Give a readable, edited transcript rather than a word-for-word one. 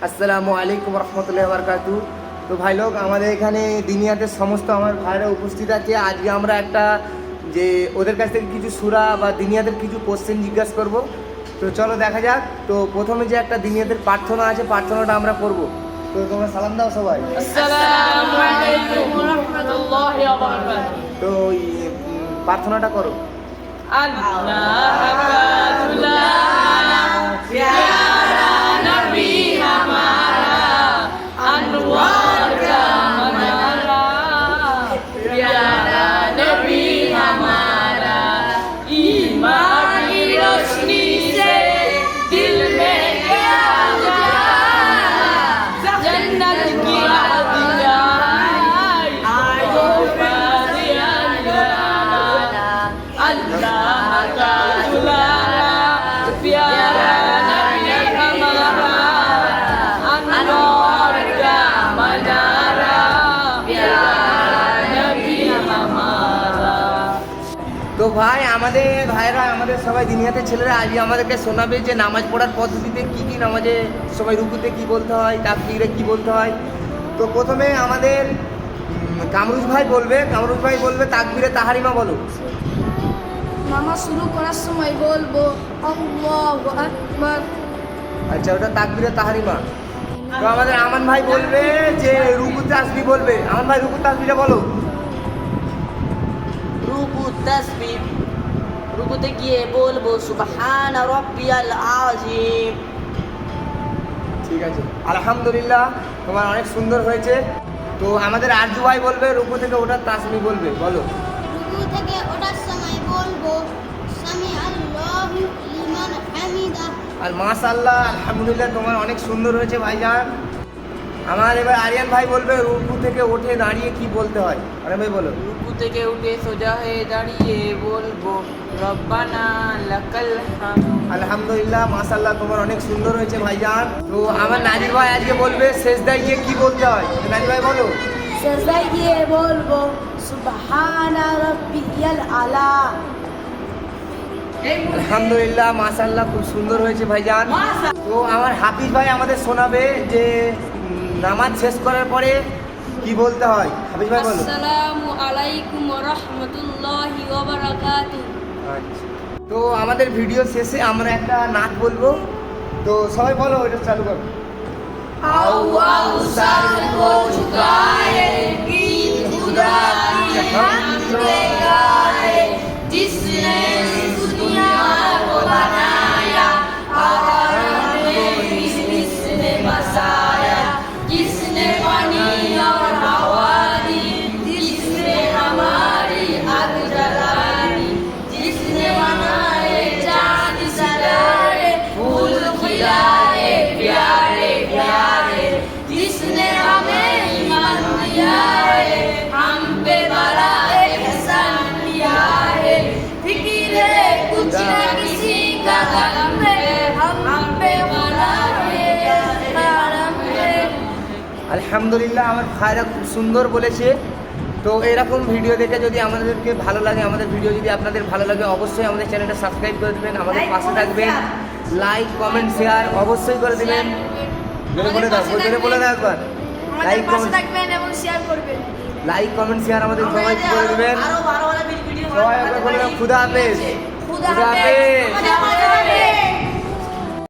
আসসালামু আলাইকুম রহমতুল্লাহি ওয়া বারাকাতুহু। তো ভাই লোক, আমাদের এখানে দিনিয়াতের সমস্ত আমার ভাইরা উপস্থিত আছে। আজকে আমরা একটা যে ওদের কাছ থেকে কিছু সূরা বা দিনিয়াতের কিছু কোশ্চেন জিজ্ঞাসা করব। তো চলো দেখা যাক। তো প্রথমে যে একটা দিনিয়াতের প্রার্থনা আছে, প্রার্থনাটা আমরা করব। তো তোমরা সালাম দাও সবাই। আসসালামু আলাইকুম ওয়া রাহমাতুল্লাহি ওয়া বারাকাতুহু। তো প্রার্থনাটা করো। अल्लाह का दुलारा प्यारा नबी हमारा, अनवार का मनारा प्यारा नबी हमारा, ईमान की रोशनी से दिल में क्या उजाला, जन्नत की राह दिखाई आयो पारिया अल्लाह का दुलारा प्यारा नबी हमारा, अनवार का मनारा प्यारा नबी हमारा। তো ভাই, আমাদের ভাইরা, আমাদের সবাই দিনিয়াতে ছেলেরা আজকে আমাদেরকে শোনাবে যে নামাজ পড়ার পদ্ধতিতে কি কি, নামাজে সবাই রুকুতে কি বলতে হয়, তাকবীরে কি বলতে হয়। তো প্রথমে আমাদের কামরুজ ভাই বলবে তাকবীরে তাহারিমা বলো। নামাজ শুরু করার সময় বলবো আল্লাহু আকবার। আচ্ছা, ওটা তাকবীরে তাহারিমা। তো আমাদের আমান ভাই বলবে যে রুকু তাসবিহ বলবে। আমান ভাই রুকু তাসবিহটা বলো। রুকু তাসবিহ, রুকুতে গিয়ে বলবো সুবহানা রাব্বিয়াল আযীম। ঠিক আছে, আলহামদুলিল্লাহ, তোমার অনেক সুন্দর হয়েছে। তো আমাদের আরজু ভাই বলবে রুকু থেকে ওঠার তাসবিহ বলবে, বলো। রুকু থেকে ওঠার সময় বলবো সামি আল্লাহু লিমান হামিদা। আর মাশাআল্লাহ, আলহামদুলিল্লাহ, তোমার অনেক সুন্দর হয়েছে ভাইজান। আমার এবার আরিয়ান ভাই বলবে রুকু থেকে উঠে দাঁড়িয়ে কি বলতে হয়। আরিয়ান ভাই বলো। রুকু থেকে উঠে সোজা হয়ে দাঁড়িয়ে বলবো রব্বানা লাকাল হামদ। আলহামদুলিল্লাহ, মাশাআল্লাহ, তোমার অনেক সুন্দর হয়েছে ভাইজান। তো আমার নাজির ভাই আজকে বলবে সেজদায় গিয়ে কি বলতে হয়। নাজির ভাই বলো। সেজদায় গিয়ে বলবো সুবহানা রাব্বিয়াল আলা। আলহামদুলিল্লাহ, মাশাআল্লাহ, খুব সুন্দর হয়েছে ভাইজান। তো আমার হাফিজ ভাই আমাদের শোনাবে যে নামাজ শেষ করার পরে কি বলতে হয়। হাফিজ ভাই বলো। আসসালামু আলাইকুম ওয়া রাহমাতুল্লাহি ওয়া বারাকাতুহু। আচ্ছা, তো আমাদের ভিডিও শেষে আমরা একটা নাচ বলবো। তো সবাই বলো, এটা চালু করো। आओ आओ सर हो चुका है, ईद खुदा की हमद गाए, जिसने इस दुनिया को बनाया और जिसने बसाया, जिसने पानी और हवा दी, जिसने हमारी आग जलाई, जिसने बनाए चांद सितारे, फूल खिलाए प्यारे प्यारे, जिसने हमें ईमान दिया है, हम पे बड़ा एहसान किया है, फिक्र है कुछ न किसी का गम है, हम पे बड़ा एहसान है। আলহামদুলিল্লাহ, আমার ভাইরা খুব সুন্দর বলেছে। তো এরকম ভিডিও দেখে যদি আমাদেরকে ভালো লাগে, আমাদের ভিডিও যদি আপনাদের ভালো লাগে, অবশ্যই আমাদের চ্যানেলটা সাবস্ক্রাইব করে দেবেন, আমাদের পাশে থাকবেন, লাইক কমেন্ট শেয়ার অবশ্যই করে দেবেন। বলে দাও একবার। লাইক কমেন্ট থাকবেন এবং শেয়ার করবেন। লাইক কমেন্ট শেয়ার আমাদের সবাই করে দেবেন। আরো ভালো ভালো ভিডিও সবাই একবার বলে দাও, খুদা হাফেজ। খুদা খুদা হাফেজ। হাফেজ।